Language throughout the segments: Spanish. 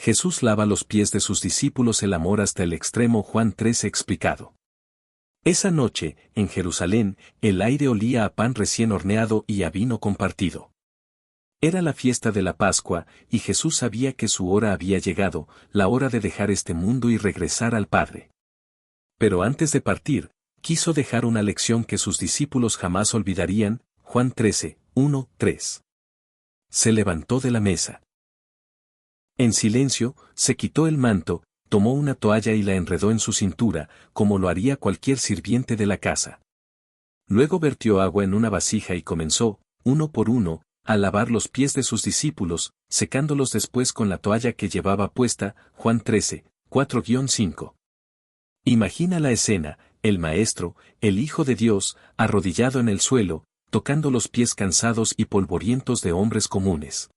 Jesús lava los pies de sus discípulos, el amor hasta el extremo. Juan 13 explicado. Esa noche, en Jerusalén, el aire olía a pan recién horneado y a vino compartido. Era la fiesta de la Pascua, y Jesús sabía que su hora había llegado, la hora de dejar este mundo y regresar al Padre. Pero antes de partir, quiso dejar una lección que sus discípulos jamás olvidarían. Juan 13, 1, 3. Se levantó de la mesa. En silencio, se quitó el manto, tomó una toalla y la enredó en su cintura, como lo haría cualquier sirviente de la casa. Luego vertió agua en una vasija y comenzó, uno por uno, a lavar los pies de sus discípulos, secándolos después con la toalla que llevaba puesta. Juan 13, 4-5. Imagina la escena: el Maestro, el Hijo de Dios, arrodillado en el suelo, tocando los pies cansados y polvorientos de hombres comunes.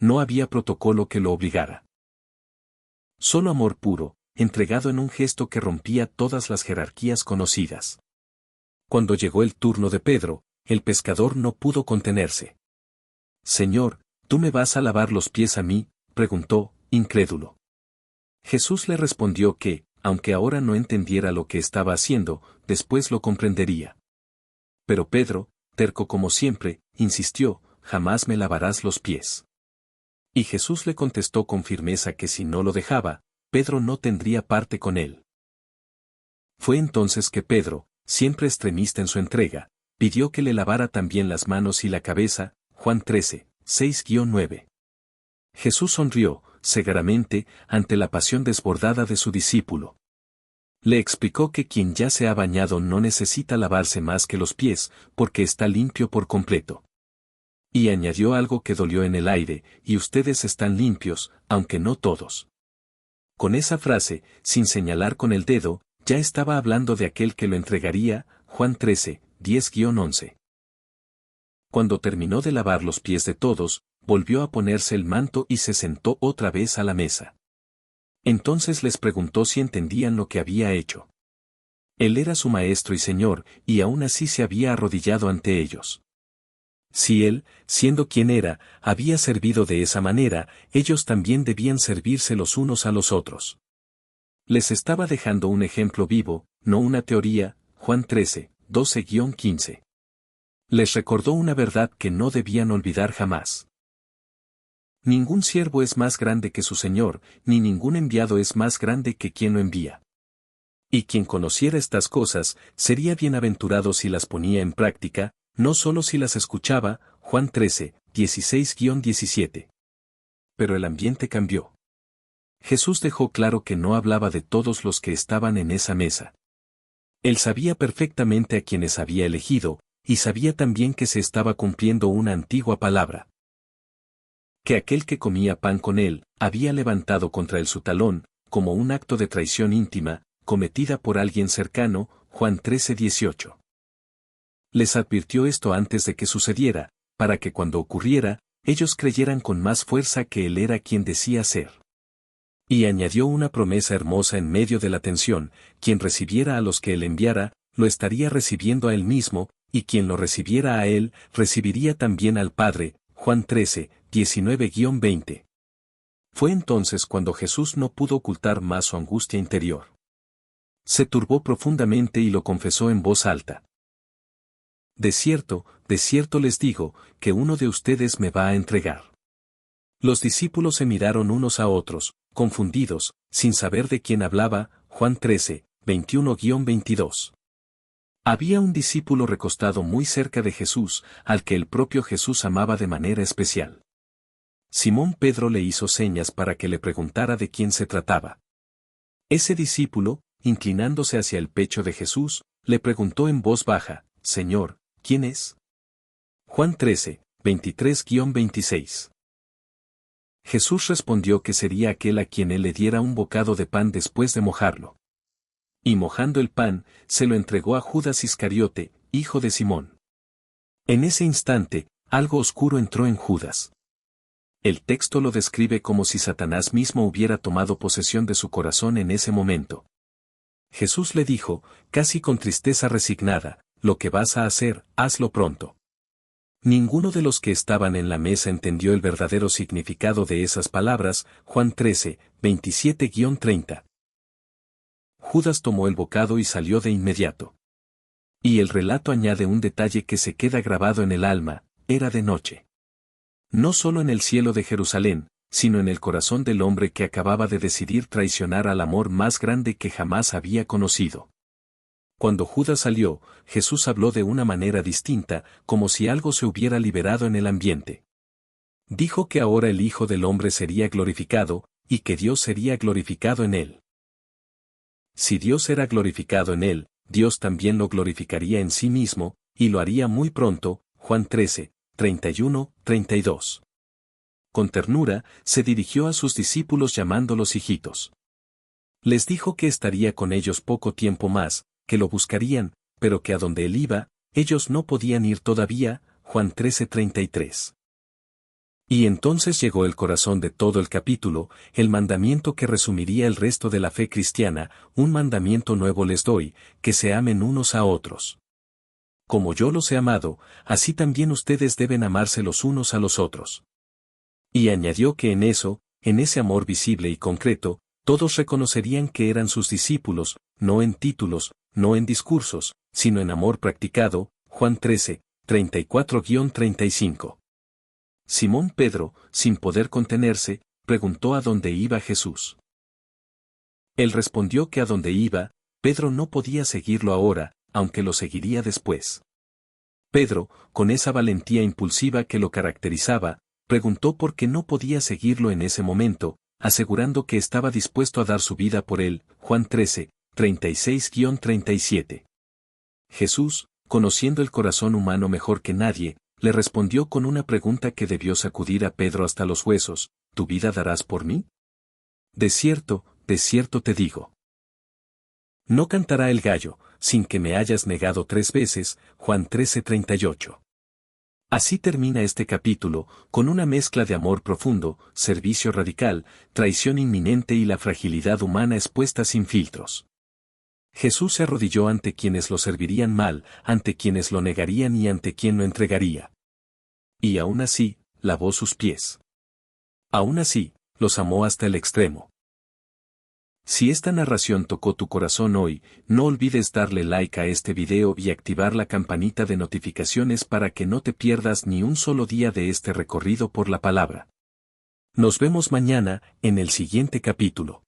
No había protocolo que lo obligara. Solo amor puro, entregado en un gesto que rompía todas las jerarquías conocidas. Cuando llegó el turno de Pedro, el pescador no pudo contenerse. «Señor, ¿tú me vas a lavar los pies a mí?», preguntó, incrédulo. Jesús le respondió que, aunque ahora no entendiera lo que estaba haciendo, después lo comprendería. Pero Pedro, terco como siempre, insistió: «Jamás me lavarás los pies». Y Jesús le contestó con firmeza que si no lo dejaba, Pedro no tendría parte con él. Fue entonces que Pedro, siempre extremista en su entrega, pidió que le lavara también las manos y la cabeza. Juan 13, 6-9. Jesús sonrió, segaramente, ante la pasión desbordada de su discípulo. Le explicó que quien ya se ha bañado no necesita lavarse más que los pies, porque está limpio por completo. Y añadió algo que dolió en el aire: «Y ustedes están limpios, aunque no todos». Con esa frase, sin señalar con el dedo, ya estaba hablando de aquel que lo entregaría. Juan 13, 10-11. Cuando terminó de lavar los pies de todos, volvió a ponerse el manto y se sentó otra vez a la mesa. Entonces les preguntó si entendían lo que había hecho. Él era su Maestro y Señor, y aún así se había arrodillado ante ellos. Si él, siendo quien era, había servido de esa manera, ellos también debían servirse los unos a los otros. Les estaba dejando un ejemplo vivo, no una teoría. Juan 13, 12-15. Les recordó una verdad que no debían olvidar jamás. Ningún siervo es más grande que su Señor, ni ningún enviado es más grande que quien lo envía. Y quien conociera estas cosas, sería bienaventurado si las ponía en práctica, no solo si las escuchaba. Juan 13, 16-17. Pero el ambiente cambió. Jesús dejó claro que no hablaba de todos los que estaban en esa mesa. Él sabía perfectamente a quienes había elegido, y sabía también que se estaba cumpliendo una antigua palabra. Que aquel que comía pan con él, había levantado contra él su talón, como un acto de traición íntima, cometida por alguien cercano. Juan 13-18. Les advirtió esto antes de que sucediera, para que cuando ocurriera, ellos creyeran con más fuerza que él era quien decía ser. Y añadió una promesa hermosa en medio de la tensión: quien recibiera a los que él enviara, lo estaría recibiendo a él mismo, y quien lo recibiera a él, recibiría también al Padre. Juan 13, 19-20. Fue entonces cuando Jesús no pudo ocultar más su angustia interior. Se turbó profundamente y lo confesó en voz alta: de cierto les digo, que uno de ustedes me va a entregar. Los discípulos se miraron unos a otros, confundidos, sin saber de quién hablaba. Juan 13, 21-22. Había un discípulo recostado muy cerca de Jesús, al que el propio Jesús amaba de manera especial. Simón Pedro le hizo señas para que le preguntara de quién se trataba. Ese discípulo, inclinándose hacia el pecho de Jesús, le preguntó en voz baja: «Señor, ¿quién es?». Juan 13, 23-26. Jesús respondió que sería aquel a quien él le diera un bocado de pan después de mojarlo. Y mojando el pan, se lo entregó a Judas Iscariote, hijo de Simón. En ese instante, algo oscuro entró en Judas. El texto lo describe como si Satanás mismo hubiera tomado posesión de su corazón en ese momento. Jesús le dijo, casi con tristeza resignada: «Lo que vas a hacer, hazlo pronto». Ninguno de los que estaban en la mesa entendió el verdadero significado de esas palabras. Juan 13, 27-30. Judas tomó el bocado y salió de inmediato. Y el relato añade un detalle que se queda grabado en el alma: era de noche. No solo en el cielo de Jerusalén, sino en el corazón del hombre que acababa de decidir traicionar al amor más grande que jamás había conocido. Cuando Judas salió, Jesús habló de una manera distinta, como si algo se hubiera liberado en el ambiente. Dijo que ahora el Hijo del Hombre sería glorificado, y que Dios sería glorificado en él. Si Dios era glorificado en él, Dios también lo glorificaría en sí mismo, y lo haría muy pronto. Juan 13, 31-32. Con ternura, se dirigió a sus discípulos llamándolos hijitos. Les dijo que estaría con ellos poco tiempo más, que lo buscarían, pero que a donde él iba, ellos no podían ir todavía. Juan 13:33. Y entonces llegó el corazón de todo el capítulo, el mandamiento que resumiría el resto de la fe cristiana: un mandamiento nuevo les doy, que se amen unos a otros. Como yo los he amado, así también ustedes deben amarse los unos a los otros. Y añadió que en ese amor visible y concreto, todos reconocerían que eran sus discípulos, no en títulos, no en discursos, sino en amor practicado. Juan 13, 34-35. Simón Pedro, sin poder contenerse, preguntó a dónde iba Jesús. Él respondió que a dónde iba, Pedro no podía seguirlo ahora, aunque lo seguiría después. Pedro, con esa valentía impulsiva que lo caracterizaba, preguntó por qué no podía seguirlo en ese momento, asegurando que estaba dispuesto a dar su vida por él. Juan 13, 36-37. Jesús, conociendo el corazón humano mejor que nadie, le respondió con una pregunta que debió sacudir a Pedro hasta los huesos: ¿tu vida darás por mí? De cierto te digo. No cantará el gallo, sin que me hayas negado 3 veces. Juan 13:38. Así termina este capítulo, con una mezcla de amor profundo, servicio radical, traición inminente y la fragilidad humana expuesta sin filtros. Jesús se arrodilló ante quienes lo servirían mal, ante quienes lo negarían y ante quien lo entregaría. Y aún así, lavó sus pies. Aún así, los amó hasta el extremo. Si esta narración tocó tu corazón hoy, no olvides darle like a este video y activar la campanita de notificaciones para que no te pierdas ni un solo día de este recorrido por la palabra. Nos vemos mañana, en el siguiente capítulo.